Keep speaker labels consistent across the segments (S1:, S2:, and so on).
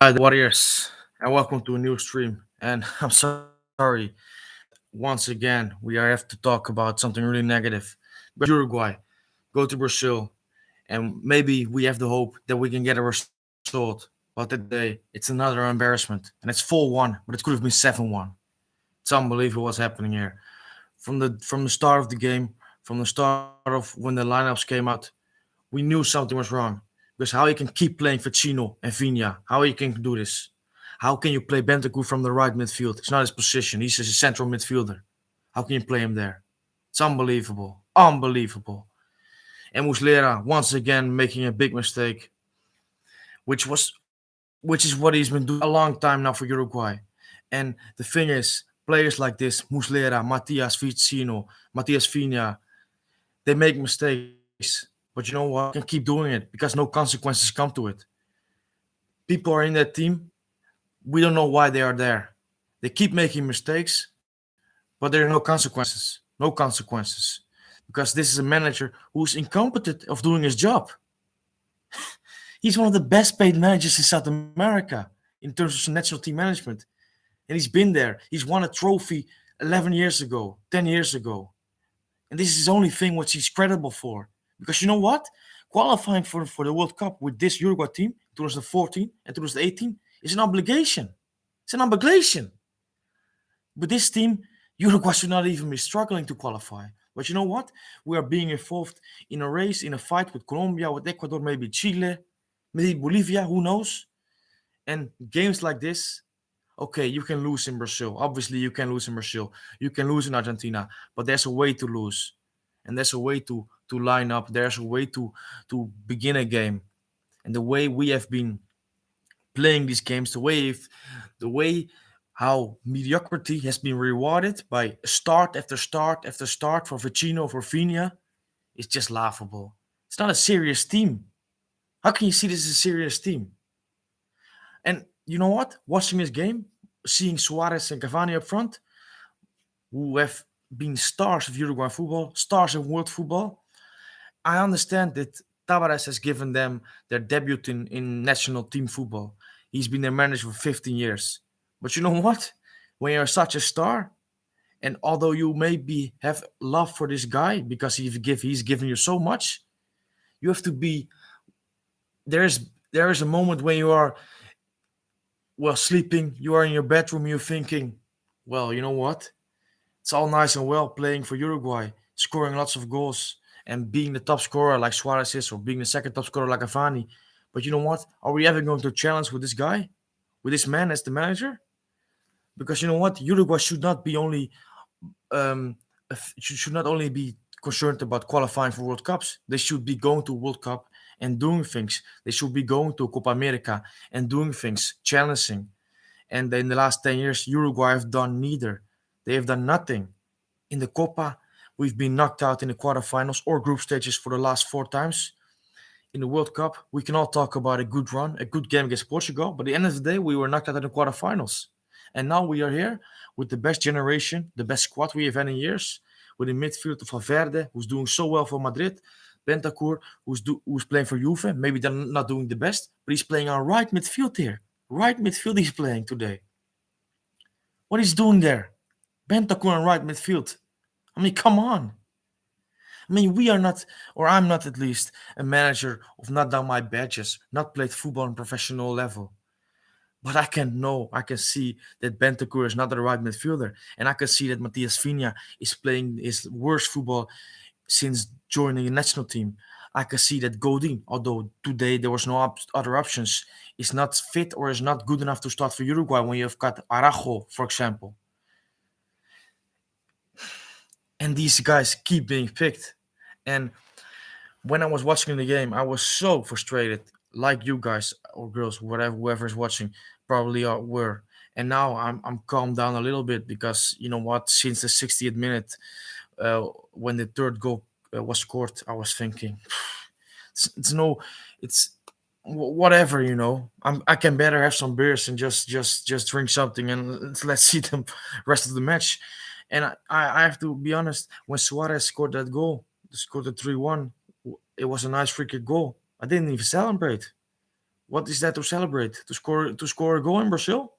S1: Hi, the Warriors, and welcome to a new stream. And I'm sorry that once again we are have to talk about something really negative. Because Uruguay, go to Brazil, and maybe we have the hope that we can get a result. But today, it's another embarrassment, and it's 4-1, but it could have been 7-1. It's unbelievable what's happening here. From the start of the game, from the start of when the lineups came out, we knew something was wrong. Because how you can keep playing Ficino and Vinha, how you can do this? How can you play Bentancur from the right midfield? It's not his position. He's just a central midfielder. How can you play him there? It's unbelievable. Unbelievable. And Muslera once again making a big mistake, which is what he's been doing a long time now for Uruguay. And the thing is, players like this, Muslera, Matias Vicino, Matias Vinha, they make mistakes. But you know what? They can keep doing it because no consequences come to it. People are in that team. We don't know why they are there. They keep making mistakes, but there are no consequences. No consequences. Because this is a manager who's incompetent of doing his job. He's one of the best paid managers in South America in terms of national team management. And he's been there. He's won a trophy 11 years ago, 10 years ago. And this is his only thing which he's credible for. Because you know what? Qualifying for the World Cup with this Uruguay team, 2014 and 2018, is an obligation. It's an obligation. With this team, Uruguay should not even be struggling to qualify. But you know what? We are being involved in a race, in a fight with Colombia, with Ecuador, maybe Chile, maybe Bolivia, who knows? And games like this, okay, you can lose in Brazil. Obviously, you can lose in Brazil. You can lose in Argentina, but there's a way to lose, and there's a way to line up. There's a way to begin a game, and the way we have been playing these games, the way how mediocrity has been rewarded by start after start after start for Vicino, for Vinia, is just laughable. It's not a serious team. How can you see this as a serious team? And you know what? Watching this game, seeing Suarez and Cavani up front, who have been stars of Uruguay football, stars of world football, I understand that Tavares has given them their debut in national team football. He's been their manager for 15 years. But you know what? When you're such a star, and although you maybe have love for this guy because he's given you so much, you have to be there is a moment when you are well sleeping, you are in your bedroom, you're thinking, well, you know what? It's all nice and well playing for Uruguay, scoring lots of goals and being the top scorer like Suarez is, or being the second top scorer like Avani. But you know what? Are we ever going to challenge with this guy, with this man as the manager? Because you know what? Uruguay should not be only should not only be concerned about qualifying for World Cups. They should be going to World Cup and doing things. They should be going to Copa America and doing things, challenging. And in the last 10 years, Uruguay have done neither. They have done nothing. In the Copa, we've been knocked out in the quarterfinals or group stages for the last 4 times. In the World Cup, we can all talk about a good run, a good game against Portugal, but at the end of the day, we were knocked out in the quarterfinals. And now we are here with the best generation, the best squad we have had in years, with a midfield of Valverde, who's doing so well for Madrid, Bentancur, who's playing for Juve. Maybe they're not doing the best, but he's playing on right midfield here. Right midfield he's playing today. What he's doing there? Bentancur on right midfield. I mean, come on. I mean, we are not, or I'm not at least, a manager of not done my badges, not played football on professional level. But I can know, I can see that Bentancur is not the right midfielder. And I can see that Matias Vinha is playing his worst football since joining the national team. I can see that Godin, although today there was no other options, is not fit or is not good enough to start for Uruguay when you've got Arajo, for example. And these guys keep being picked. And when I was watching the game, I was so frustrated, like you guys or girls, whatever, whoever's watching, probably were. And now I'm calmed down a little bit because you know what? Since the 60th minute, when the third goal was scored, I was thinking, it's no, it's whatever, you know. I can better have some beers and just drink something and let's see the rest of the match. And I have to be honest, when Suarez scored that goal, scored the 3-1, it was a nice free kick goal. I didn't even celebrate. What is that to celebrate? To score a goal in Brazil?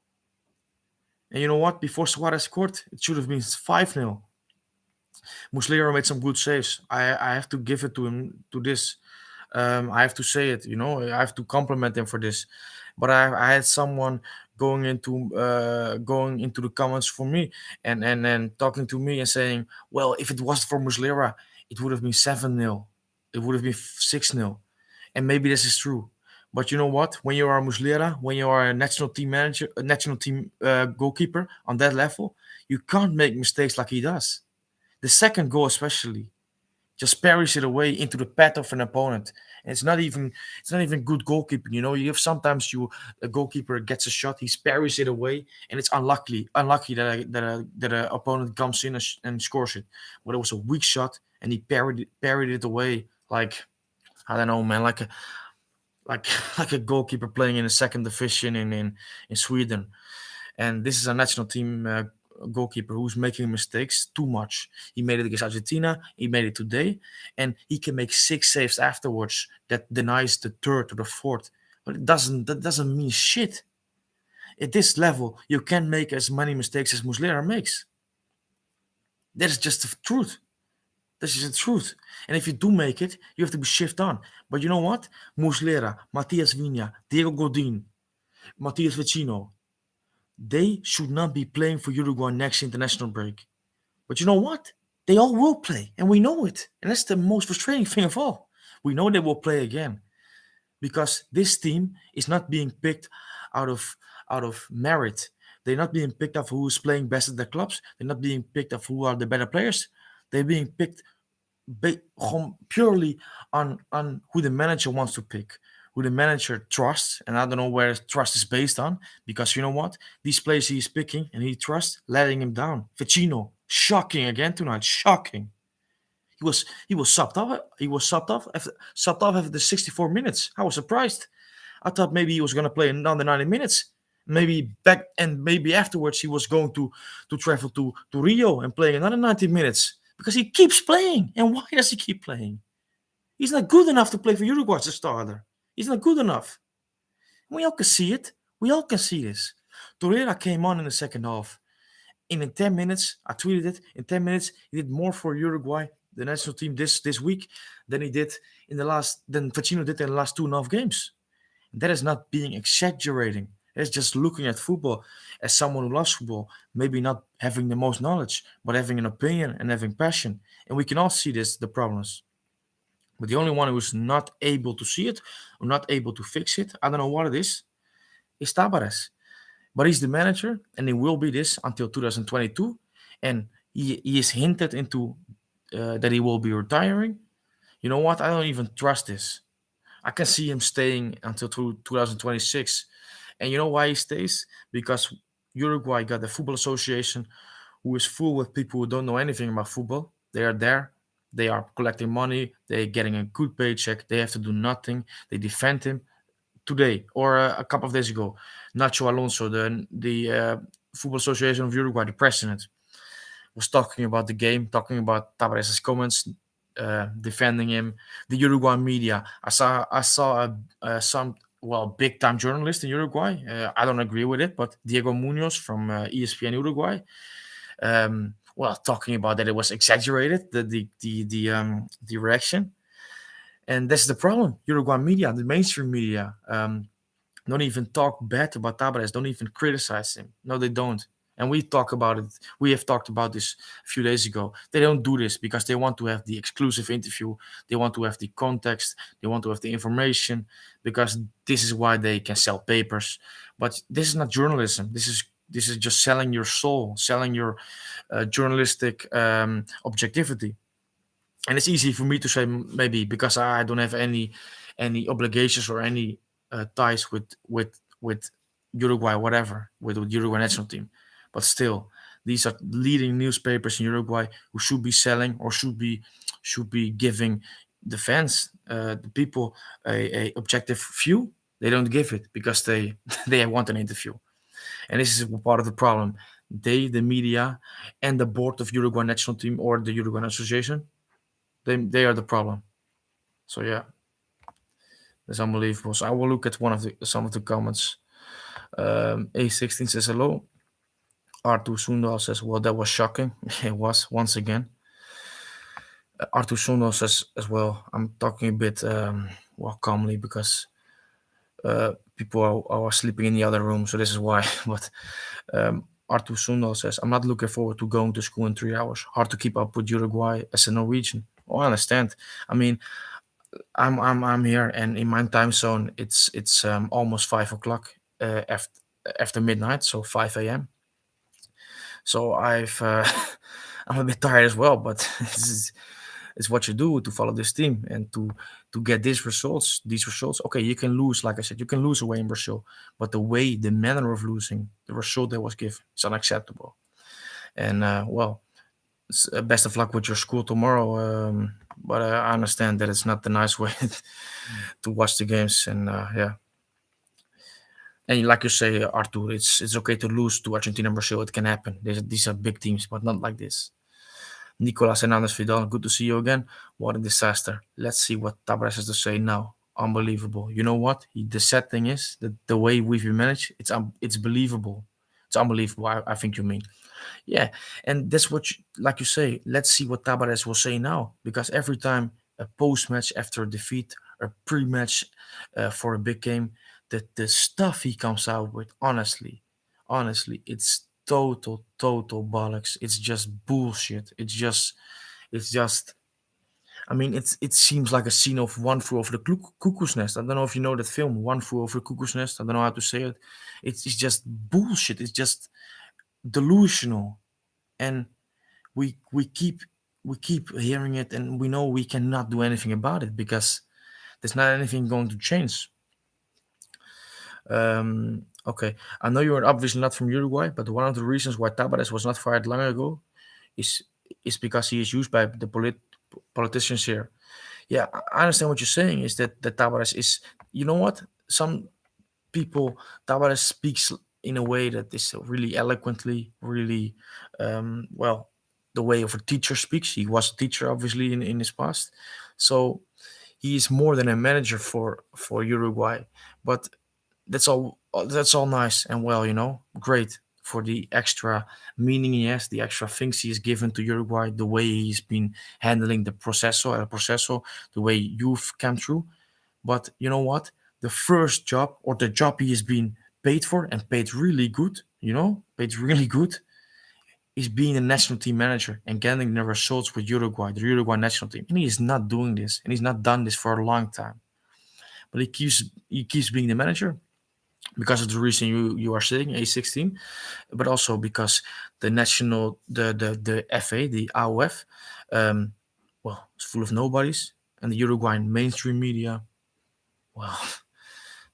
S1: And you know what? Before Suarez scored, it should have been 5-0. Muslera made some good saves. I have to give it to him to this. I have to say it. I have to compliment him for this. But I had someone going into the comments for me and talking to me and saying, well, if it wasn't for Muslera, it would have been 7-0. It would have been 6-0. And maybe this is true. But you know what? When you are Muslera, when you are a national team manager, a national team goalkeeper on that level, you can't make mistakes like he does. The second goal, especially, just parries it away into the path of an opponent. And it's not even good goalkeeping. You have sometimes a goalkeeper gets a shot, he parries it away, and it's unlucky that a opponent comes in and scores it. But it was a weak shot, and he parried it away like, I don't know, man, like like a goalkeeper playing in the second division in Sweden. And this is a national team goalkeeper who's making mistakes too much. He made it against Argentina. He made it today, and he can make 6 saves afterwards that denies the third or the fourth. But that doesn't mean shit. At this level, you can make as many mistakes as Muslera makes. That is just the truth. This is the truth. And if you do make it, you have to be shift on. But you know what? Muslera, Matias Vinha, Diego Godin, Matias Vecino, they should not be playing for Uruguay next international break. But you know what? They all will play, and we know it. And that's the most frustrating thing of all. We know they will play again because this team is not being picked out of merit. They're not being picked of who is playing best at their clubs. They're not being picked of who are the better players. They're being picked gewoon purely on who the manager wants to pick, who the manager trusts, and I don't know where trust is based on, because you know what? These players he's picking and he trusts letting him down. Vecino, shocking again tonight, shocking. He was subbed off. He was subbed off after the 64 minutes. I was surprised. I thought maybe he was going to play another 90 minutes. Maybe back and maybe afterwards he was going to travel to Rio and play another 90 minutes because he keeps playing. And why does he keep playing? He's not good enough to play for Uruguay as a starter. He's not good enough. We all can see it. We all can see this. Torreira came on in the second half. And in 10 minutes, I tweeted it, in 10 minutes, he did more for Uruguay, the national team this week, than he did than Facino did in the last 2.5 games. That is not being exaggerating. It's just looking at football as someone who loves football, maybe not having the most knowledge, but having an opinion and having passion. And we can all see the problems. But the only one who's not able to see it or not able to fix it, I don't know what it is Tabares. But he's the manager, and he will be this until 2022. And he is hinted into that he will be retiring. You know what? I don't even trust this. I can see him staying until 2026. And you know why he stays? Because Uruguay got the Football Association who is full with people who don't know anything about football. They are there. They are collecting money. They're getting a good paycheck. They have to do nothing. They defend him today or a couple of days ago. Nacho Alonso, the Football Association of Uruguay, the president, was talking about the game, talking about Tavares' comments, defending him. The Uruguay media. I saw some big time journalist in Uruguay. I don't agree with it, but Diego Munoz from ESPN Uruguay. Talking about that it was exaggerated the reaction, and that's the problem. Uruguay media, the mainstream media, don't even talk bad about Tavares, don't even criticize him. No, they don't. And we talk about it. We have talked about this a few days ago. They don't do this because they want to have the exclusive interview. They want to have the context. They want to have the information because this is why they can sell papers. But this is not journalism. This is just selling your soul, selling your journalistic objectivity. And it's easy for me to say maybe because I don't have any obligations or any ties with Uruguay, whatever, with Uruguay national team. But still, these are leading newspapers in Uruguay who should be selling or should be giving the fans, the people, a objective view. They don't give it because they they want an interview, and this is part of the problem. They, the media, and the board of Uruguay national team or the Uruguayan association, they are the problem. So yeah, It's unbelievable. So I will look at some of the comments. A16 says hello. Artu Sundal says, well, that was shocking. It was once again. Artu Sundal says as well, I'm talking a bit calmly because people are sleeping in the other room, so this is why. But Artu Sundal says, I'm not looking forward to going to school in 3 hours. Hard to keep up with Uruguay as a Norwegian. Oh, I understand. I mean, I'm here, and in my time zone, it's almost 5 o'clock after midnight, so 5 a.m. So I'm a bit tired as well, but it's what you do to follow this team and to get these results. These results, okay, you can lose, like I said, you can lose away in Brazil, but the manner of losing, the result that was given, is unacceptable. And best of luck with your school tomorrow. But I understand that it's not the nice way to watch the games, and yeah. And like you say, Artur, it's okay to lose to Argentina and Brazil. It can happen. These are big teams, but not like this. Nicolas Hernandez Vidal, good to see you again. What a disaster. Let's see what Tabres has to say now. Unbelievable. You know what? The sad thing is that the way we've been managed, it's believable. It's unbelievable. I think you mean. Yeah, and that's what, like you say, let's see what Tabares will say now. Because every time a post match after a defeat or pre match for a big game, the stuff he comes out with, honestly, it's total bollocks. It's just bullshit. It's just. I mean, it seems like a scene of One Flew Over the Cuckoo's Nest. I don't know if you know that film, One Flew Over the Cuckoo's Nest. I don't know how to say it. It's just bullshit. It's just delusional, and we we keep we keep hearing it, and we know we cannot do anything about it because there's not anything going to change. Okay, I know you're obviously not from Uruguay, but one of the reasons why Tabares was not fired long ago is is because he is used by the politicians here. Yeah, I understand what you're saying. Is that Tabares is, you know what, some people, Tavares speaks in a way that is really eloquently, really the way of a teacher speaks. He was a teacher, obviously, in his past, so he is more than a manager for Uruguay. But that's all nice and well, great for the extra meaning he has, the extra things he has given to Uruguay, the way he's been handling the processo, the way you've come through. But you know what? The first job, or the job he has been paid for and paid really good, paid really good, is being a national team manager and getting the results with Uruguay, the Uruguay national team. And he is not doing this, and he's not done this for a long time. But he keeps being the manager because of the reason you are saying, A16, but also because the national the FA, the AOF, um, it's full of nobodies, and the Uruguayan mainstream media, well,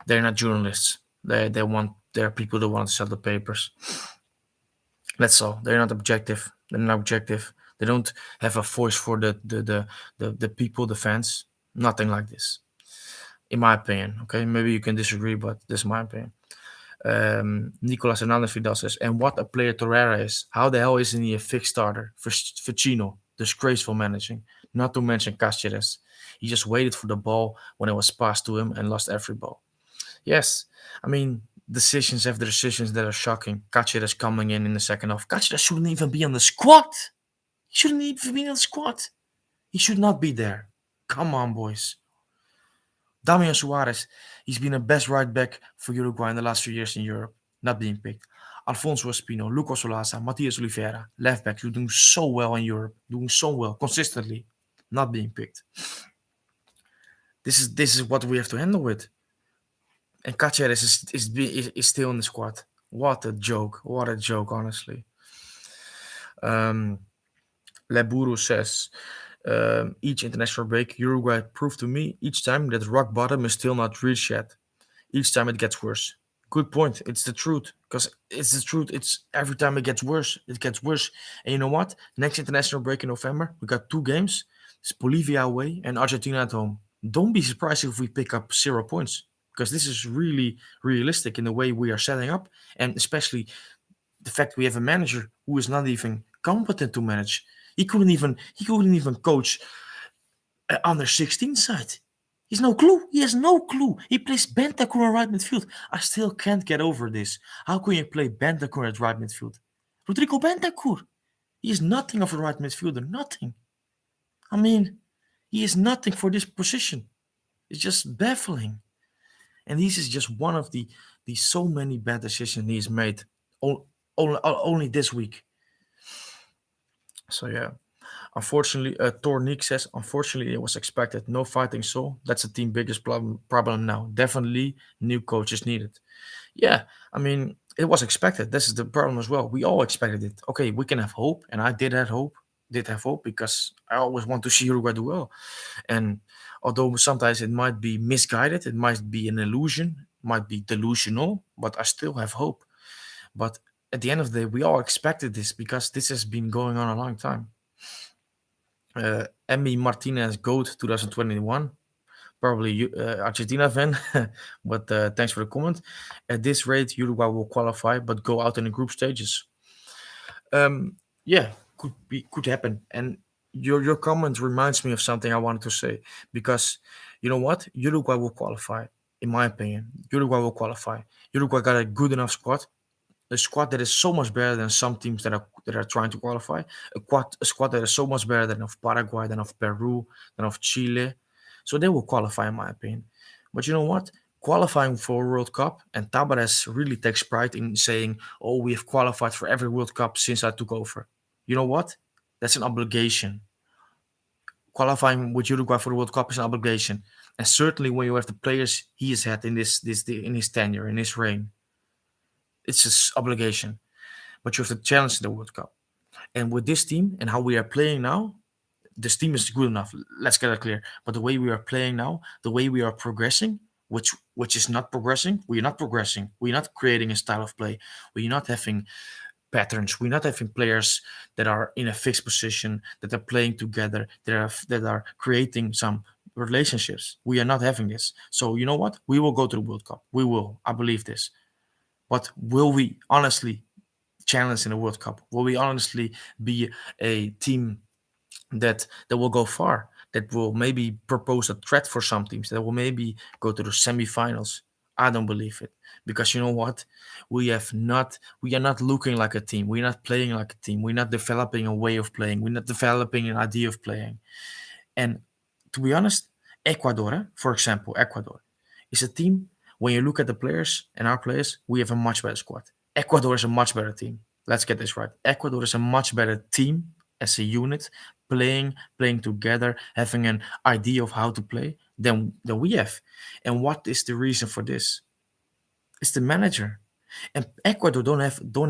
S1: they're not journalists. They're people that want to sell the papers. That's all. They're not objective. They're not objective. They don't have a voice for the people, the fans. Nothing like this, in my opinion. Okay, maybe you can disagree, but this is my opinion. Nicolas Hernandez Vidal says, and what a player Torreira is. How the hell isn't he a fixed starter? Ficino, disgraceful managing. Not to mention Cáceres. He just waited for the ball when it was passed to him and lost every ball. Yes, I mean, decisions after decisions that are shocking. Cáceres coming in the second half. Cáceres shouldn't even be on the squad. He shouldn't even be on the squad. He should not be there. Come on, boys. Damian Suarez, he's been the best right back for Uruguay in the last few years in Europe, not being picked. Alfonso Espino, Lucas Olaza, Matias Oliveira, left backs, who are doing so well in Europe, doing so well consistently, not being picked. This is what we have to handle with. And Cáceres is still in the squad. What a joke! What a joke! Honestly. Leburu says, each international break, Uruguay proved to me each time that rock bottom is still not reached yet. Each time it gets worse. Good point. It's the truth. Because it's the truth. It's every time it gets worse. It gets worse. And you know what? Next international break in November, we got two games. It's Bolivia away and Argentina at home. Don't be surprised if we pick up 0 points. Because this is really realistic in the way we are setting up. And especially the fact we have a manager who is not even competent to manage. He couldn't even coach under 16 side. He's no clue. He has no clue. He plays Bentancur on right midfield. I still can't get over this. How can you play Bentancur at right midfield? Rodrigo Bentancur. He is nothing of a right midfielder. Nothing. I mean, he is nothing for this position. It's just baffling. And this is just one of the so many bad decisions he's made only this week. So yeah, unfortunately, Tornik says, unfortunately, it was expected. No fighting soul. That's the team biggest problem now. Definitely, new coaches needed. Yeah, I mean, it was expected. This is the problem as well. We all expected it. Okay, we can have hope, and I did have hope. Did have hope because I always want to see Uruguay do well. And although sometimes it might be misguided, it might be an illusion, might be delusional, but I still have hope. But at the end of the day, we all expected this because this has been going on a long time. Emmy Martinez Goat 2021, probably Argentina fan, but thanks for the comment. At this rate, Uruguay will qualify but go out in the group stages. Yeah, could happen. And your comment reminds me of something I wanted to say because you know what, Uruguay will qualify. In my opinion, Uruguay will qualify. Uruguay got a good enough squad, a squad that is so much better than some teams that are trying to qualify. A squad that is so much better than of Paraguay, than of Peru, than of Chile. So they will qualify, in my opinion. But you know what? Qualifying for a World Cup, and Tabares really takes pride in saying, "Oh, we have qualified for every World Cup since I took over." You know what? That's an obligation. Qualifying with Uruguay for the World Cup is an obligation, and certainly when you have the players he has had in this in his tenure, in his reign, it's his obligation. But you have to challenge the World Cup. And with this team and how we are playing now, this team is good enough. Let's get it clear. But the way we are playing now, the way we are progressing, which is not progressing, we're not progressing. We're not creating a style of play. We're not having patterns. We're not having players that are in a fixed position, that are playing together, that are creating some relationships. We are not having this. So you know what? We will go to the World Cup. We will. I believe this. But will we honestly challenge in the World Cup? Will we honestly be a team that will go far? That will maybe propose a threat for some teams. That will maybe go to the semifinals. I don't believe it because you know what? We have not. We are not looking like a team. We're not playing like a team. We're not developing a way of playing. We're not developing an idea of playing. And to be honest, Ecuador, for example, Ecuador is a team. When you look at the players and our players, we have a much better squad. Ecuador is a much better team. Let's get this right. Ecuador is a much better team as a unit, playing together, having an idea of how to play than we have. And what is the reason for this? It's the manager. And Ecuador don't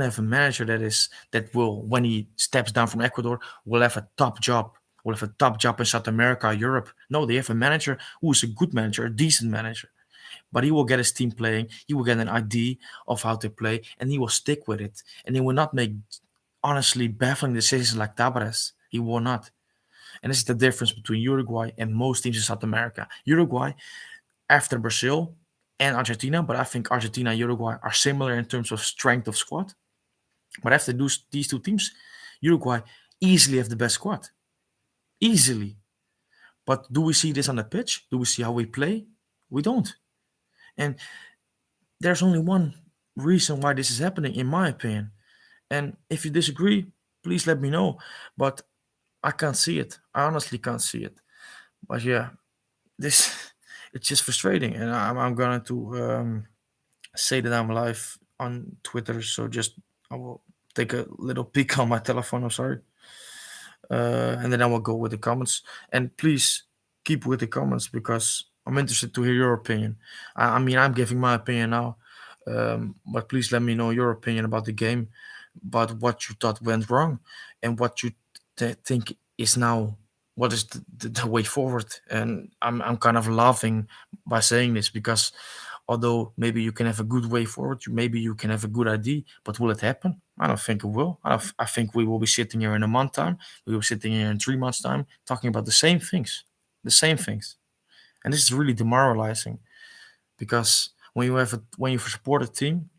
S1: have a manager that will, when he steps down from Ecuador, will have a top job. Will have a top job in South America, Europe. No, they have a manager who is a good manager, a decent manager. But he will get his team playing. He will get an idea of how to play, and he will stick with it. And he will not make honestly baffling decisions like Tavares. He will not. And this is the difference between Uruguay and most teams in South America. Uruguay, after Brazil and Argentina, but I think Argentina and Uruguay are similar in terms of strength of squad. But after these two teams, Uruguay easily have the best squad. Easily. But do we see this on the pitch? Do we see how we play? We don't. And there's only one reason why this is happening, in my opinion. And if you disagree, please let me know. But I can't see it. I honestly can't see it. But yeah, this it's just frustrating, and I'm going to say that I'm live on Twitter. So just I will take a little peek on my telephone. I'm sorry, and then I will go with the comments. And please keep with the comments because I'm interested to hear your opinion. I mean, I'm giving my opinion now, but please let me know your opinion about the game, about what you thought went wrong, and what you think is now what is the way forward. And I'm kind of laughing by saying this because although maybe you can have a good way forward, maybe you can have a good idea, but will it happen? I don't think it will. I think we will be sitting here in a month time. We will be sitting here in 3 months time talking about the same things, and this is really demoralizing because when you support a team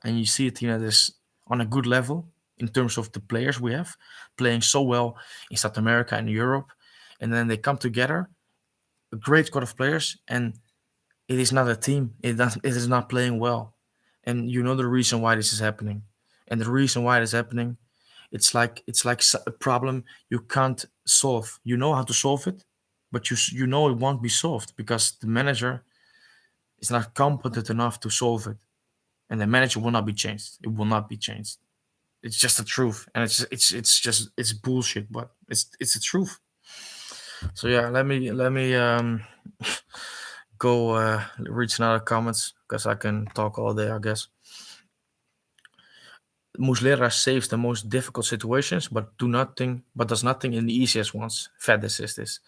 S1: and you see a team that is on a good level in terms of the players we have playing so well in South America and Europe, and then they come together a great squad of players, and it is not a team. It is not playing well, and you know the reason why this is happening. And the reason why it is happening, it's like a problem you can't solve. You know how to solve it, but you know it won't be solved because the manager is not competent enough to solve it, and the manager will not be changed. It will not be changed. It's just the truth, and it's bullshit, but it's the truth. So yeah, let me go read some other comments because I can talk all day, I guess. Muslera saves the most difficult situations, but does nothing in the easiest ones. Fed says this.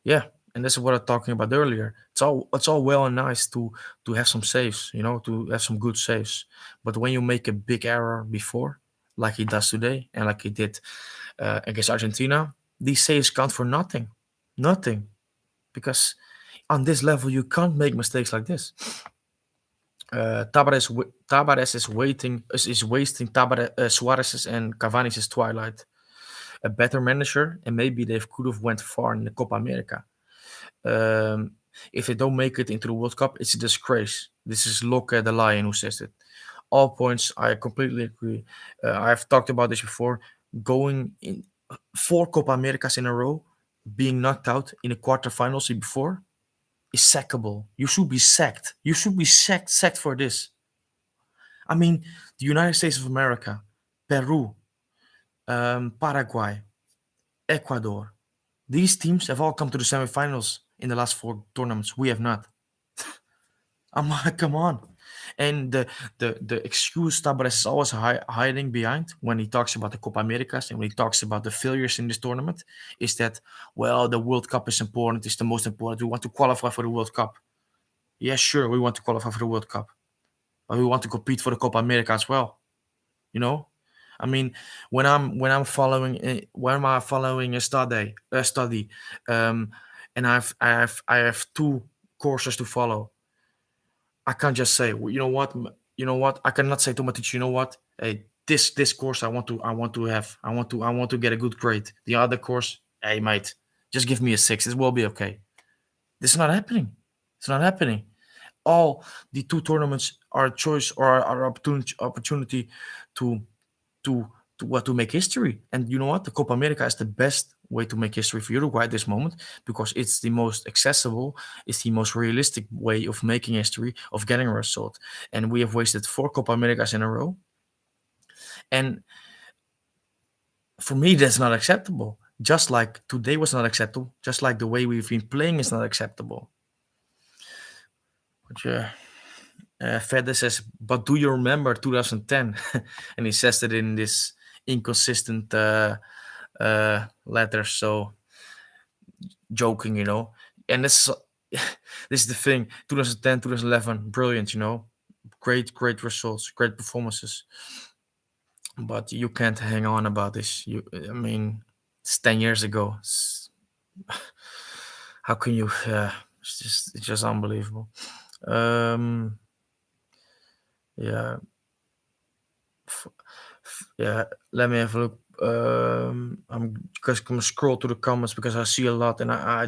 S1: Yeah, and this is what I'm talking about earlier. It's all well and nice to have some saves, to have some good saves. But when you make a big error before, like he does today, and like he did against Argentina, these saves count for nothing, nothing, because on this level you can't make mistakes like this. Tabares is wasting Suarez's and Cavani's twilight. A better manager, and maybe they could have went far in the Copa America. Um, if they don't make it into the World Cup, it's a disgrace. This is Locke the Lion who says it. All points, I completely agree. I've talked about this before. Going in 4 Copa Americas in a row, being knocked out in the quarterfinals before, is sackable. You should be sacked. You should be sacked for this. I mean, the United States of America, Peru, Paraguay, Ecuador. These teams have all come to the semifinals in the last 4 tournaments. We have not. I'm like, come on. And the excuse Tabres is always hiding behind when he talks about the Copa Americas and when he talks about the failures in this tournament is that, well, the World Cup is important. It's the most important. We want to qualify for the World Cup. Yeah, sure, we want to qualify for the World Cup, but we want to compete for the Copa America as well. You know, I mean, when I'm following a study, um, and I have 2 courses to follow. I can't just say, well, you know what, I cannot say to my teacher, you know what, hey, this course I want to get a good grade. The other course, hey mate, just give me a 6. It will be okay. This is not happening. It's not happening. All the 2 tournaments are a choice or are opportunity to to to make history. And you know what? The Copa America is the best way to make history for Uruguay at this moment because it's the most accessible, it's the most realistic way of making history, of getting a result. And we have wasted 4 Copa Americas in a row. And for me, that's not acceptable. Just like today was not acceptable, just like the way we've been playing is not acceptable. But yeah, Fede says, but do you remember 2010? And he says that in this inconsistent letter. So joking, And this is this is the thing. 2010, 2011, brilliant, Great results, great performances. But you can't hang on about this. I mean, it's 10 years ago. How can you? It's just unbelievable. Yeah, yeah. Let me have a look. I'm just gonna scroll to the comments because I see a lot, and I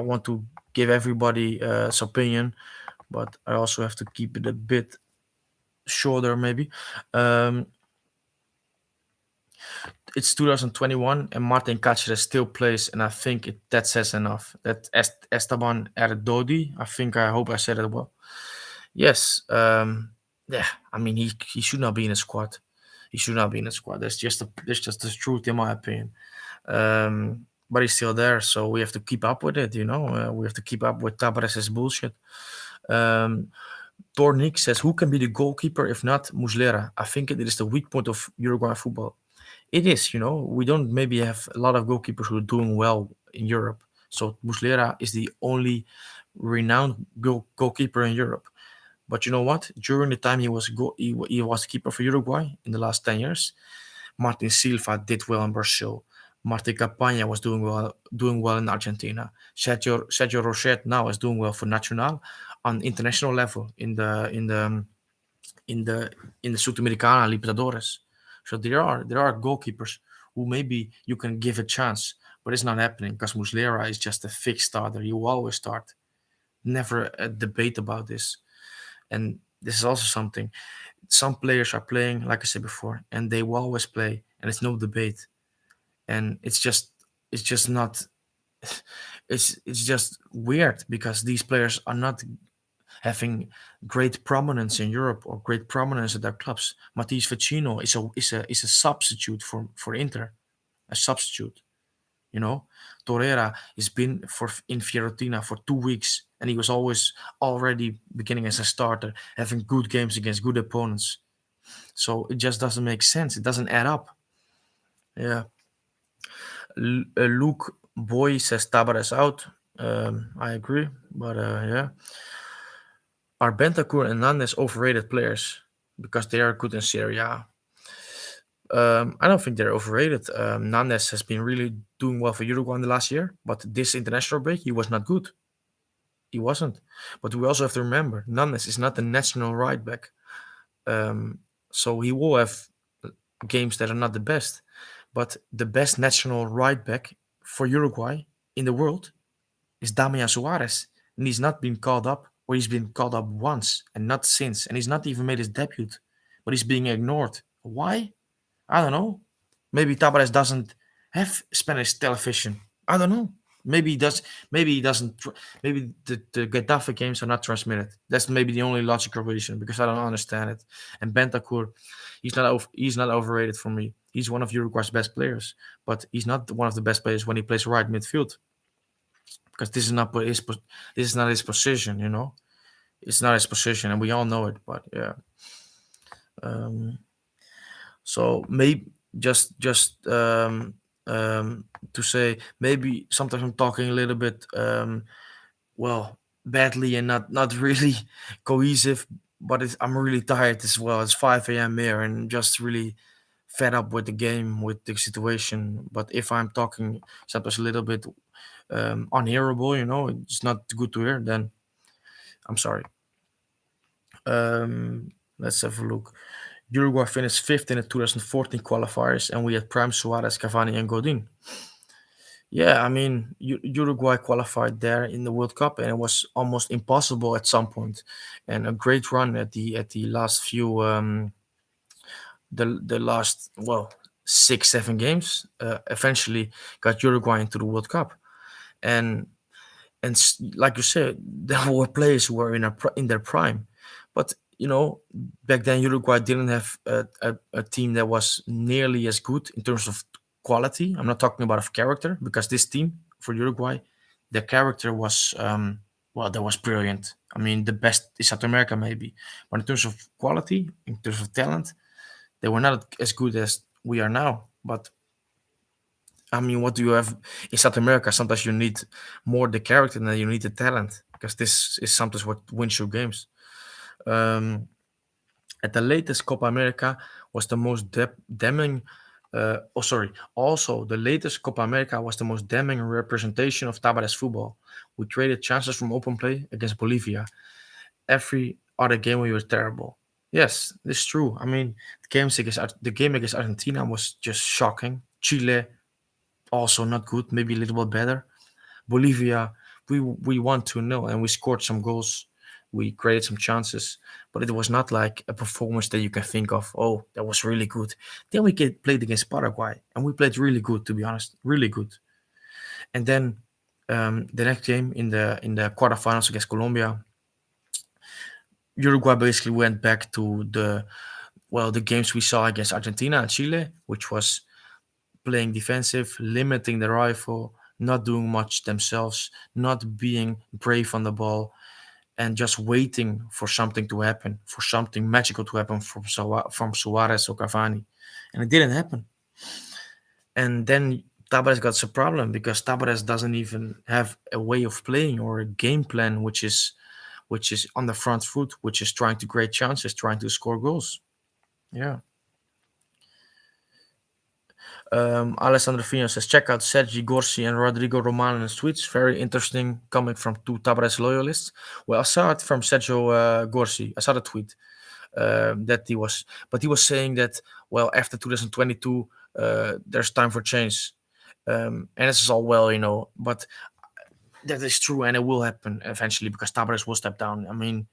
S1: want to give everybody his opinion, but I also have to keep it a bit shorter, maybe. It's 2021, and Martin Cáceres still plays, and I think that says enough. That Esteban Erdodi, I hope I said it well. Yes, yeah. I mean, he should not be in the squad. He should not be in the squad. That's just the truth, in my opinion. But he's still there, so we have to keep up with it. We have to keep up with Tabares' bullshit. Tornik says, "Who can be the goalkeeper if not Muslera? I think it is the weak point of Uruguay football. It is. We don't maybe have a lot of goalkeepers who are doing well in Europe. So Muslera is the only renowned goalkeeper in Europe. But you know what? During the time he was the keeper for Uruguay in the last 10 years, Martin Silva did well in Brazil. Martin Campaña was doing well in Argentina. Sergio Rocher now is doing well for Nacional on international level in the Sudamericana Libertadores. So there are goalkeepers who maybe you can give a chance, but it's not happening because Muslera is just a fixed starter. He will always start. Never a debate about this. And this is also something. Some players are playing, like I said before, and they will always play, and it's no debate. And it's just not it's just weird because these players are not having great prominence in Europe or great prominence at their clubs. Matthias Vecino is a substitute for Inter, a substitute. You know, Torreira has been for in Fiorentina for 2 weeks, and he was always already beginning as a starter, having good games against good opponents. So it just doesn't make sense. It doesn't add up. Yeah. Luke Boy says Tabares out. I agree, but yeah. Are Bentancur and Nandes overrated players because they are good in Serie A? I don't think they're overrated. Nandes has been really doing well for Uruguay in the last year, but this international break he was not good. He wasn't. But we also have to remember Nandes is not the national right back, um, so he will have games that are not the best. But the best national right back for Uruguay in the world is Damian Suarez, and he's not been called up, or he's been called up once and not since, and he's not even made his debut, but he's being ignored. Why? I don't know. Maybe Tabares doesn't have Spanish television. I don't know. Maybe he does. Maybe he doesn't. Maybe the Getafe games are not transmitted. That's maybe the only logical reason because I don't understand it. And Bentancur, he's not overrated for me. He's one of Uruguay's best players, but he's not one of the best players when he plays right midfield because this is not his position. You know, it's not his position, and we all know it. But yeah. Um, So maybe just to say maybe sometimes I'm talking a little bit well badly and not really cohesive, but I'm really tired as well. It's 5 a.m. here and just really fed up with the game, with the situation. But if I'm talking sometimes a little bit unhearable, it's not good to hear, then I'm sorry. Let's have a look. Uruguay finished fifth in the 2014 qualifiers, and we had Prime, Suarez, Cavani, and Godin. Yeah, I mean, Uruguay qualified there in the World Cup, and it was almost impossible at some point. And a great run at the last few, the last well 6-7 games. Eventually, got Uruguay into the World Cup, and like you said, there were players who were in their prime, but back then Uruguay didn't have a team that was nearly as good in terms of quality. I'm not talking about of character because this team for Uruguay, the character was that was brilliant. I mean, the best is South America maybe, but in terms of quality, in terms of talent, they were not as good as we are now. But I mean, what do you have in South America? Sometimes you need more the character than you need the talent because this is sometimes what wins you games. Um, at the latest Copa America was the most damning. Also, the latest Copa America was the most damning representation of Tabares football. We created chances from open play against Bolivia. Every other game we were terrible. Yes, this is true. I mean, the game against Argentina was just shocking. Chile also not good, maybe a little bit better. Bolivia, we won 2-0 and we scored some goals. We created some chances, but it was not like a performance that you can think of. Oh, that was really good. Then we played against Paraguay, and we played really good, to be honest, really good. And then the next game in the quarterfinals against Colombia, Uruguay basically went back to the games we saw against Argentina and Chile, which was playing defensive, limiting the rifle, not doing much themselves, not being brave on the ball, and just waiting for something to happen, for something magical to happen from Suarez or Cavani. And it didn't happen. And then Tabares got a problem because Tabares doesn't even have a way of playing or a game plan which is on the front foot, which is trying to create chances, trying to score goals. Yeah. Alessandro Fino says, check out Sergi Gorsi and Rodrigo Romano in the tweets. Very interesting coming from two Tabares loyalists. Well, I saw it from Sergio Gorsi. I saw the tweet that he was saying that, well, after 2022, there's time for change. And this is all well, but that is true, and it will happen eventually because Tavares will step down. I mean,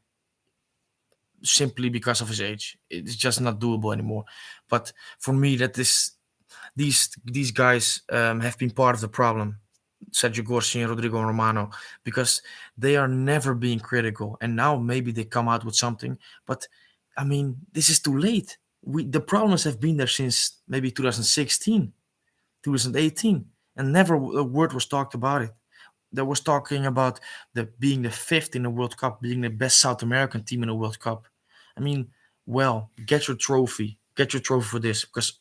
S1: simply because of his age, it's just not doable anymore. But for me, that this these guys have been part of the problem. Sergio Gorsi and Rodrigo Romano, because they are never being critical, and now maybe they come out with something. But I mean, this is too late. The problems have been there since maybe 2016, 2018, and never a word was talked about it. There was talking about the being the fifth in the World Cup, being the best South American team in the World Cup. I mean, well, get your trophy for this, because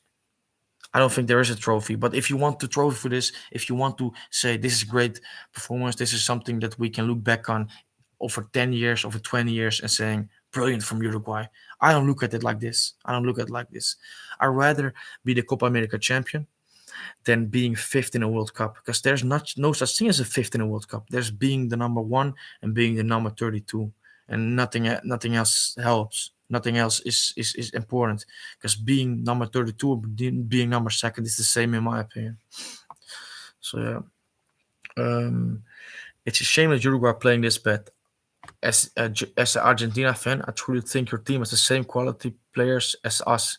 S1: I don't think there is a trophy. But if you want the trophy for this, if you want to say this is great performance, this is something that we can look back on over 10 years, over 20 years, and saying brilliant from Uruguay. I don't look at it like this. I don't look at it like this. I'd rather be the Copa America champion than being fifth in a World Cup, because there's not no such thing as a fifth in a World Cup. There's being the number one and being the number 32, and nothing else helps. Nothing else is important, because being number 32 or being number second is the same in my opinion. So yeah, it's a shame that Uruguay are playing this bad. As an Argentina fan, I truly think your team has the same quality players as us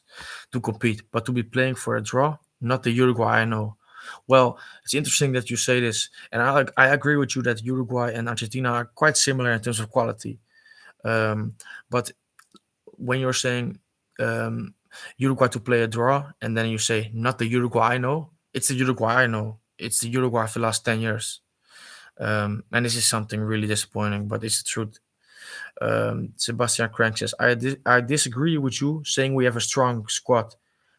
S1: to compete, but to be playing for a draw, not the Uruguay I know. Well, it's interesting that you say this, and I agree with you that Uruguay and Argentina are quite similar in terms of quality. Um, but when you're saying um, Uruguay to play a draw, and then you say not the Uruguay I know, it's the Uruguay I know. It's the Uruguay for the last 10 years, and this is something really disappointing, but it's the truth. Sebastian Crank says, I disagree with you saying we have a strong squad.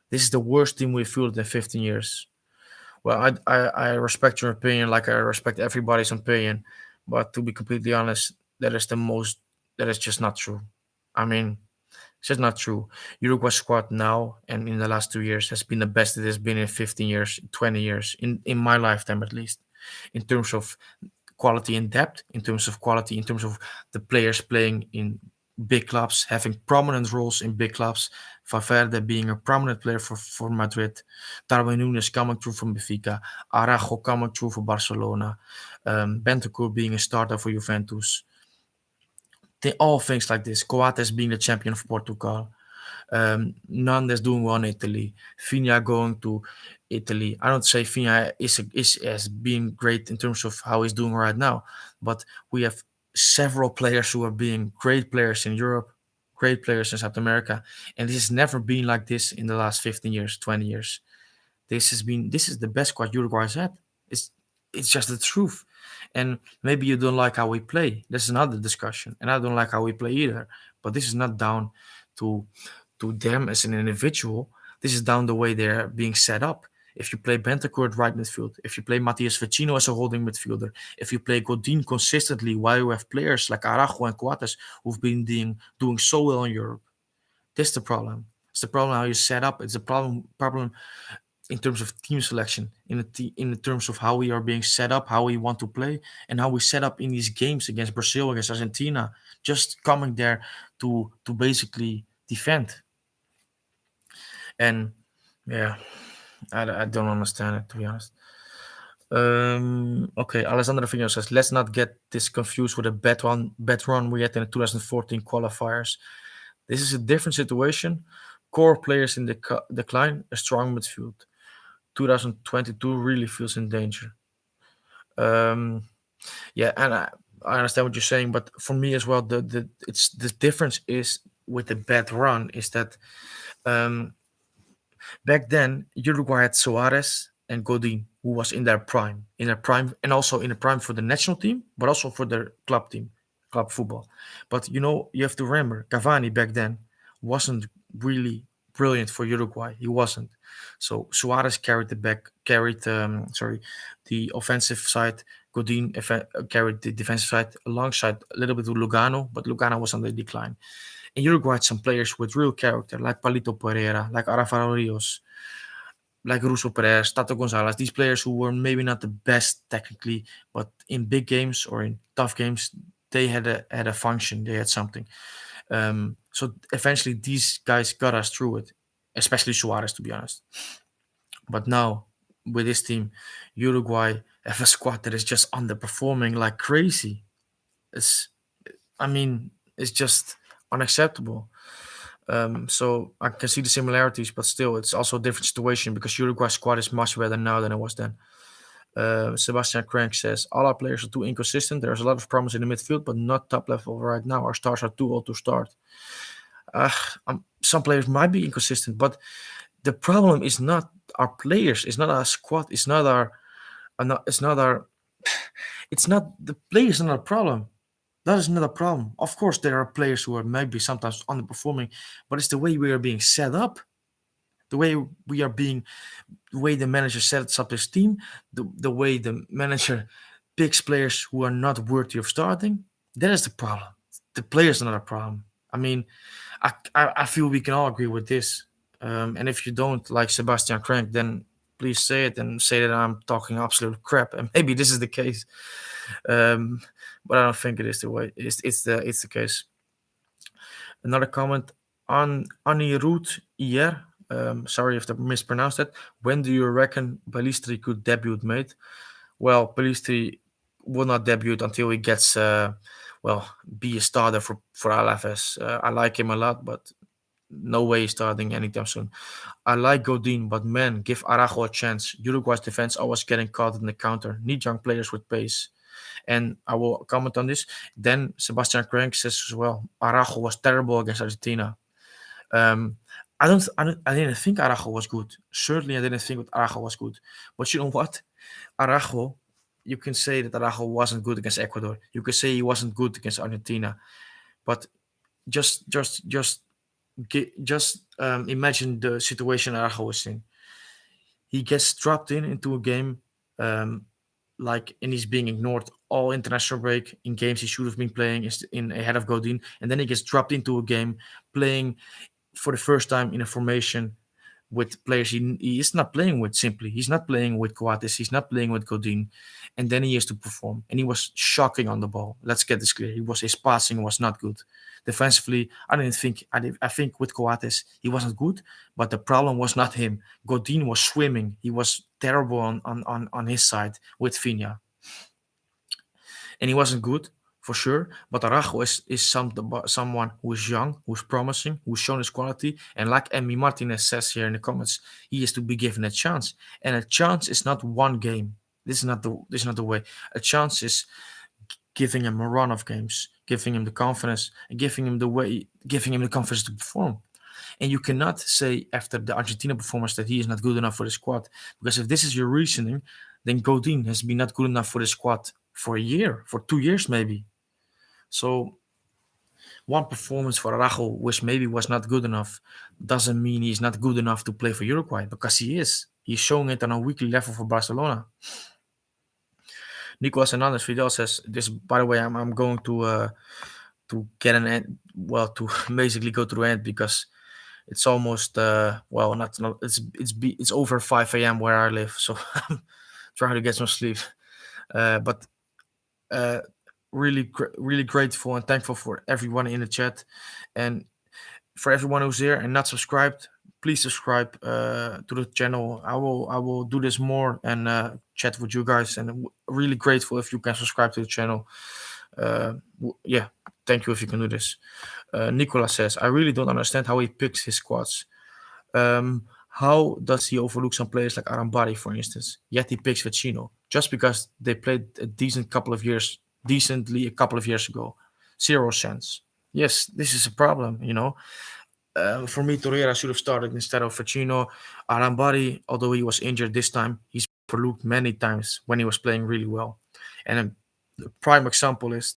S1: This is the worst team we've fielded in 15 years. Well, I respect your opinion like I respect everybody's opinion, but to be completely honest, that is the most, that is just not true. I mean, it's just not true. Uruguay squad now and in the last 2 years has been the best it has been in 15 years, 20 years, in my lifetime at least, in terms of quality in depth, in terms of quality, in terms of the players playing in big clubs, having prominent roles in big clubs. Valverde being a prominent player for Madrid, Darwin Nunes coming through from Benfica, Araujo coming through for Barcelona, Bentancur being a starter for Juventus. All things like this. Coates being the champion of Portugal. Nandes doing well in Italy. Fina going to Italy. I don't say Fina is as being great in terms of how he's doing right now, but we have several players who are being great players in Europe, great players in South America, and this has never been like this in the last 15 years, 20 years. This is the best squad Uruguay's had. It's it's just the truth. And maybe you don't like how we play. That's another discussion. And I don't like how we play either. But this is not down to them as an individual. This is down the way they're being set up. If you play Bentancur at right midfield, if you play Matias Vecino as a holding midfielder, if you play Godin consistently while you have players like Araujo and Coates who've been doing so well in Europe, that's the problem. It's the problem how you set up. It's a problem in terms of team selection, in the terms of how we are being set up, how we want to play, and how we set up in these games against Brazil, against Argentina, just coming there to basically defend. And yeah, I don't understand it, to be honest. Okay, Alessandro Vigno says, let's not get this confused with a bad run we had in the 2014 qualifiers. This is a different situation. Core players in decline, a strong midfield. 2022 really feels in danger. Um, yeah, and I understand what you're saying, but for me as well, the difference is with the bad run is that um, back then Uruguay had Suarez and Godin, who was in their prime, and also in the prime for the national team, but also for their club team, club football. But you have to remember Cavani back then wasn't really brilliant for Uruguay. He wasn't. So Suarez carried the offensive side. Godin carried the defensive side alongside a little bit with Lugano, but Lugano was on the decline. And Uruguay had some players with real character, like Palito Pereira, like Arafaro Rios, like Russo Perez, Tato Gonzalez. These players who were maybe not the best technically, but in big games or in tough games, they had a function. They had something. So eventually, these guys got us through it, especially Suarez, to be honest. But now, with this team. Uruguay have a squad that is just underperforming like crazy. It's, I mean, it's just unacceptable. So I can see the similarities, but still, it's also a different situation because Uruguay's squad is much better now than it was then. Sebastian Crank says all our players are too inconsistent. There's a lot of promise in the midfield, but not top level right now. Our stars are too old to start. Uh, some players might be inconsistent, but the problem is not our players. It's not our squad. It's not our. It's not our. It's not the players. Not a problem. That is not a problem. Of course, there are players who are maybe sometimes underperforming, but it's the way we are being set up, the way we are being, the way the manager sets up his team, the way the manager picks players who are not worthy of starting. That is the problem. The players are not a problem. I mean, I feel we can all agree with this. And if you don't like Sebastian Crank, then please say it and say that I'm talking absolute crap. And maybe this is the case, um, but I don't think it is the way. It's the case. Another comment on Anirudh IR. Sorry if I mispronounced that. When do you reckon Balistri could debut, mate? Well, Balistri will not debut until he gets, well, be a starter for Alaves. I like him a lot, but no way he's starting anytime soon. I like Godin, but man, give Araujo a chance. Uruguay's defense always getting caught in the counter. Need young players with pace. And I will comment on this. Then Sebastian Crank says as well, Araujo was terrible against Argentina. Um, I didn't think Araujo was good. Certainly, I didn't think that Araujo was good. But you know what? Araujo, you can say that Araujo wasn't good against Ecuador. You can say he wasn't good against Argentina. But just imagine the situation Araujo was in. He gets dropped into a game, um, and he's being ignored all international break in games he should have been playing in ahead of Godin, and then he gets dropped into a game playing for the first time in a formation with players he is not playing with simply. He's not playing with Coates, he's not playing with Godin, and then he has to perform. And he was shocking on the ball. Let's get this clear. His passing was not good. Defensively, I think with Coates he wasn't good, but the problem was not him. Godin was swimming. He was terrible on his side with Fina, and he wasn't good for sure. But Araujo is someone who is young, who is promising, who's shown his quality, and like Emmy Martinez says here in the comments, he is to be given a chance. And a chance is not one game. This is not the way. A chance is giving him a run of games, giving him the confidence, and giving him the confidence to perform. And you cannot say after the Argentina performance that he is not good enough for the squad. Because if this is your reasoning, then Godin has been not good enough for the squad for a year, for 2 years maybe. So one performance for Araujo, which maybe was not good enough, doesn't mean he's not good enough to play for Uruguay, because he is. He's showing it on a weekly level for Barcelona. Nicolas Hernandez Fidel says this. By the way, I'm going to get an end. Well, to basically go to the end because it's almost well, not it's over 5 a.m. where I live, so I'm trying to get some sleep. But really grateful and thankful for everyone in the chat, and for everyone who's here and not subscribed. Please subscribe to the channel. I will do this more and chat with you guys, and really grateful if you can subscribe to the channel. Yeah, thank you if you can do this. Nicola says, I really don't understand how he picks his squads. How does he overlook some players like Arambari, for instance? Yet he picks Vecino just because they played decently a couple of years ago. Zero sense. Yes, this is a problem. For me, Torreira should have started instead of Vecino. Arambari, although he was injured this time, he's overlooked many times when he was playing really well. And a prime example is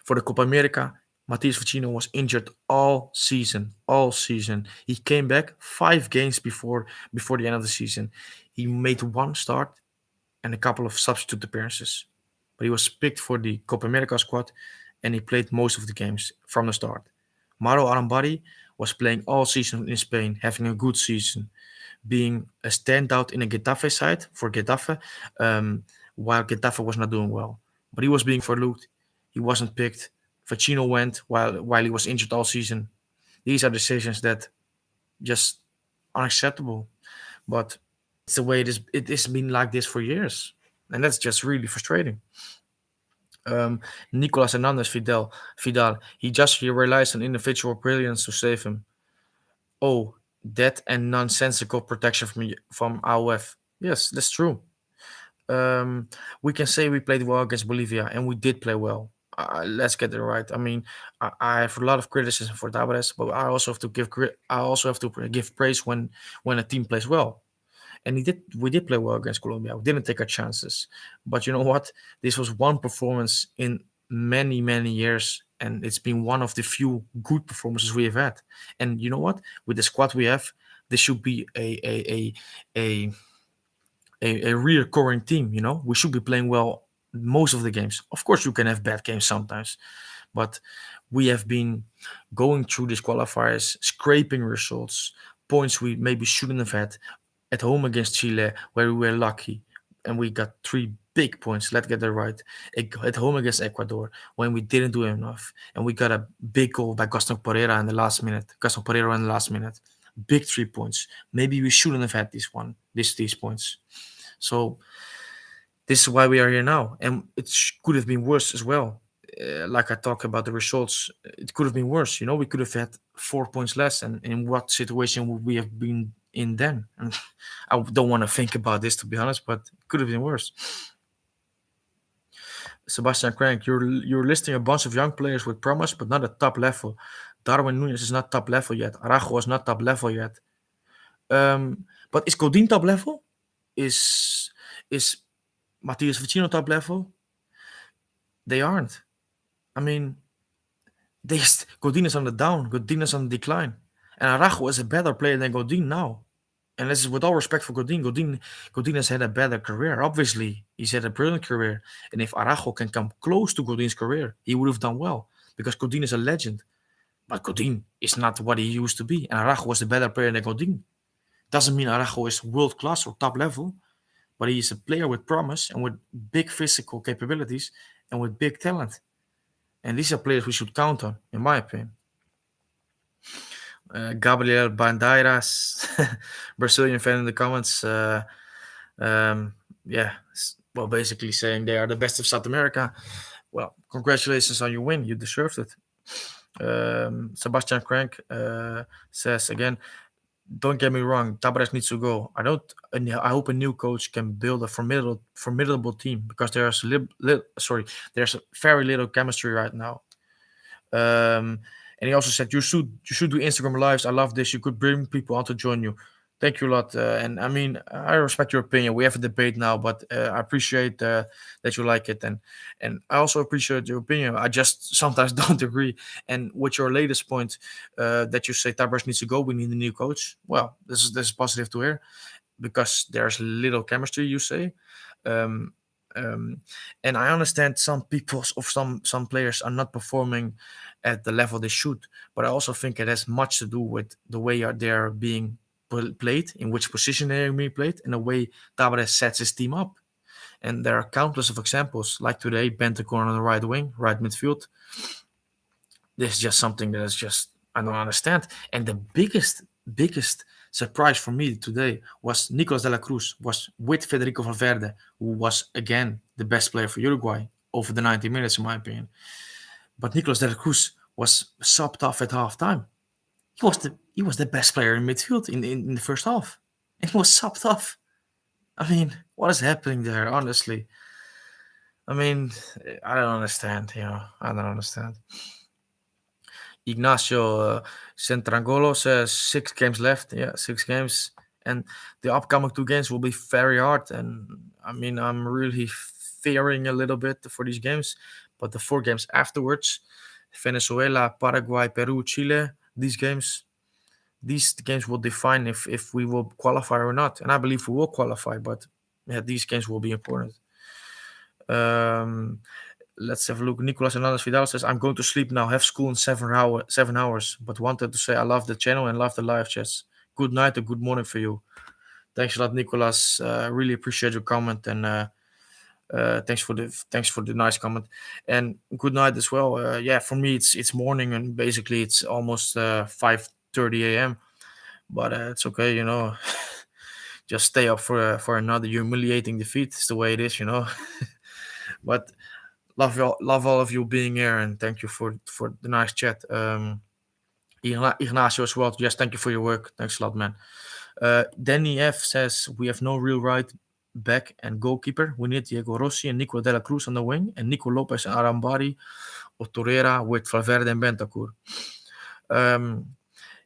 S1: for the Copa America, Matias Vecino was injured all season. All season. He came back 5 games before the end of the season. He made one start and a couple of substitute appearances. But he was picked for the Copa America squad and he played most of the games from the start. Mauro Arambari was playing all season in Spain, having a good season, being a standout in a Getafe side for Getafe, while Getafe was not doing well. But he was being overlooked. He wasn't picked. Vecino went while he was injured all season. These are decisions that just unacceptable. But it's the way it has been like this for years, and that's just really frustrating. Nicolas Hernandez Vidal, he relies on individual brilliance to save him. Oh, that and nonsensical protection from AOF. Yes, that's true. Um, we can say we played well against Bolivia, and we did play well. Let's get it right. I mean, I have a lot of criticism for Tavares, but I also have to give praise when a team plays well. And we did play well against Colombia. We didn't take our chances. But you know what? This was one performance in many years, and it's been one of the few good performances we have had. And you know what? With the squad we have, this should be a a reoccurring team. You know, we should be playing well most of the games. Of course, you can have bad games sometimes, but we have been going through these qualifiers, scraping results, points we maybe shouldn't have had at home against Chile, where we were lucky and we got 3 big points. Let's get that right. At home against Ecuador, when we didn't do enough, and we got a big goal by Gaston Pereira in the last minute. Gaston Pereira in the last minute. Big 3 points. Maybe we shouldn't have had these points. So this is why we are here now, and could have been worse as well. Like I talk about the results, it could have been worse. You know, we could have had 4 points less, and in what situation would we have been in then? And I don't want to think about this, to be honest, but it could have been worse. Sebastian Crank, you're listing a bunch of young players with promise, but not at top level. Darwin Nunes is not top level yet. Araujo is not top level yet. But is Godin top level? Is Matthias Vecino top level? They aren't. I mean, Godin is on the down. Godin is on the decline. And Araujo is a better player than Godin now. And this is with all respect for Godin. Godin has had a better career. Obviously, he's had a brilliant career. And if Araujo can come close to Godin's career, he would have done well. Because Godin is a legend. But Godin is not what he used to be. And Araujo was a better player than Godin. Doesn't mean Araujo is world class or top level. But he is a player with promise and with big physical capabilities and with big talent. And these are players we should count on, in my opinion. Gabriel Bandeiras, Brazilian fan in the comments. Yeah, well, basically saying they are the best of South America. Well, congratulations on your win. You deserved it. Sebastian Crank says again, don't get me wrong, Tabares needs to go. I hope a new coach can build a formidable team because there's very little chemistry right now. And he also said you should do Instagram lives. I love this. You could bring people on to join you. Thank you a lot. And I mean, I respect your opinion. We have a debate now, but I appreciate that you like it, and I also appreciate your opinion. I just sometimes don't agree. And with your latest point, that you say Tabras needs to go, we need a new coach. Well, this is positive to hear because there's little chemistry. You say. Um, um, and I understand some people or some players are not performing at the level they should, but I also think it has much to do with the way they're being played, in which position they're being played, and the way Tavares sets his team up. And there are countless of examples, like today, Bentancur on the right wing, right midfield. This is just something that is just I don't understand. And the biggest surprise for me today was Nicolas de la Cruz was with Federico Valverde, who was again the best player for Uruguay over the 90 minutes, in my opinion. But Nicolas de la Cruz was subbed off at halftime. He was the best player in midfield in the first half. And he was subbed off. I mean, what is happening there, honestly? I mean, I don't understand, I don't understand. Ignacio Centrangolo says 6 games left. Yeah, 6 games. And the upcoming 2 games will be very hard. And I mean, I'm really fearing a little bit for these games. But the 4 games afterwards, Venezuela, Paraguay, Peru, Chile, these games will define if we will qualify or not. And I believe we will qualify, but yeah, these games will be important. Let's have a look. Nicolas Hernandez Vidal says, I'm going to sleep now. Have school in 7 hours, but wanted to say I love the channel and love the live chats. Good night or good morning for you. Thanks a lot, Nicolas. Really appreciate your comment, and thanks for the nice comment. And good night as well. Yeah, for me it's morning, and basically it's almost 5:30 a.m. But it's okay, just stay up for another humiliating defeat. It's the way it is, you know. But love all of you being here, and thank you for the nice chat. Ignacio as well. Yes, thank you for your work. Thanks a lot, man. Danny F says we have no real right back and goalkeeper. We need Diego Rossi and Nico de la Cruz on the wing, and Nico Lopez and Arambari or Torreira with Valverde and Bentancur. Um,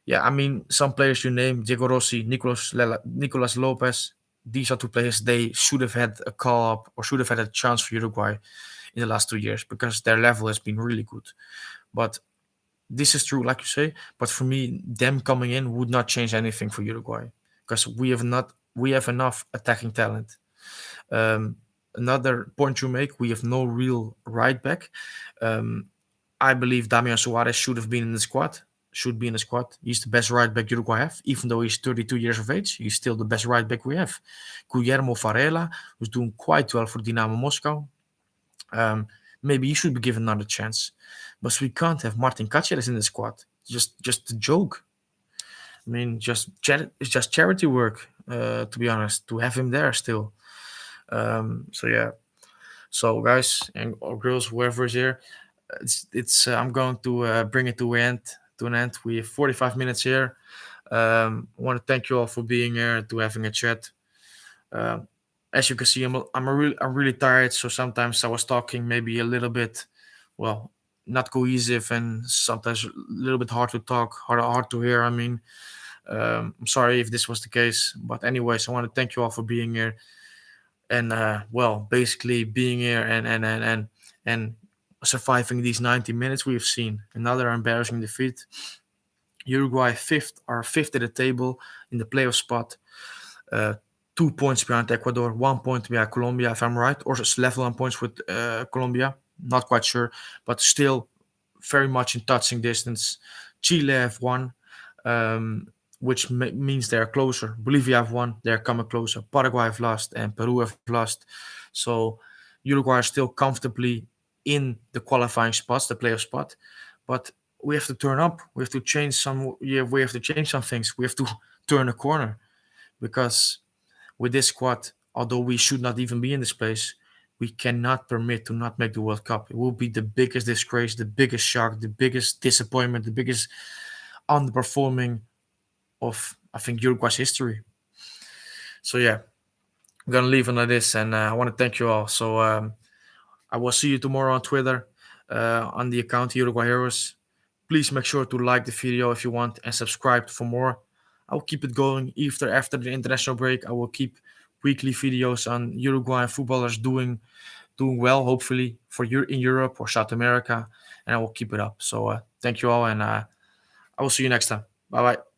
S1: yeah, I mean, some players you name, Diego Rossi, Nicolas Lopez, these are two players they should have had a call up or should have had a chance for Uruguay in the last 2 years because their level has been really good. But this is true, like you say. But for me, them coming in would not change anything for Uruguay because we have enough attacking talent. Um, Another point you make, we have no real right back. Um, I believe Damian Suarez should have been in the squad. Should be in the squad. He's the best right back Uruguay have, even though he's 32 years of age. He's still the best right back we have. Guillermo Varela, who's doing quite well for Dynamo Moscow. Um, Maybe he should be given another chance. But we can't have Martin Caceres in the squad. Just a joke. I mean, it's just charity work, to be honest, to have him there still. So yeah. So guys and or girls, whoever is here, it's I'm going to bring it to an end. We have 45 minutes here. I want to thank you all for being here, to having a chat. Um, as you can see, I'm really tired. So sometimes I was talking maybe a little bit, well, not cohesive, and sometimes a little bit hard to talk, hard to hear. I mean, I'm sorry if this was the case, but anyways, I want to thank you all for being here and well, basically being here and surviving these 90 minutes. We've seen another embarrassing defeat. Uruguay fifth at the table in the playoff spot. Uh, 2 points behind Ecuador, 1 point behind Colombia, if I'm right, or it's level on points with Colombia. Not quite sure, but still very much in touching distance. Chile have won, which means they're closer. Bolivia have won, they're coming closer. Paraguay have lost, and Peru have lost. So Uruguay are still comfortably in the qualifying spots, the playoff spot. But we have to turn up. We have to change some. Yeah, we have to change some things. We have to turn a corner because with this squad, although we should not even be in this place, we cannot permit to not make the World Cup. It will be the biggest disgrace, the biggest shock, the biggest disappointment, the biggest underperforming of, I think, Uruguay's history. So yeah, I'm gonna leave it like this, and I want to thank you all. So I will see you tomorrow on Twitter on the account Uruguay Heroes. Please make sure to like the video if you want and subscribe for more. I will keep it going after the international break. I will keep weekly videos on Uruguayan footballers doing well, hopefully for you in Europe or South America, and I will keep it up. So thank you all, and I will see you next time. Bye bye.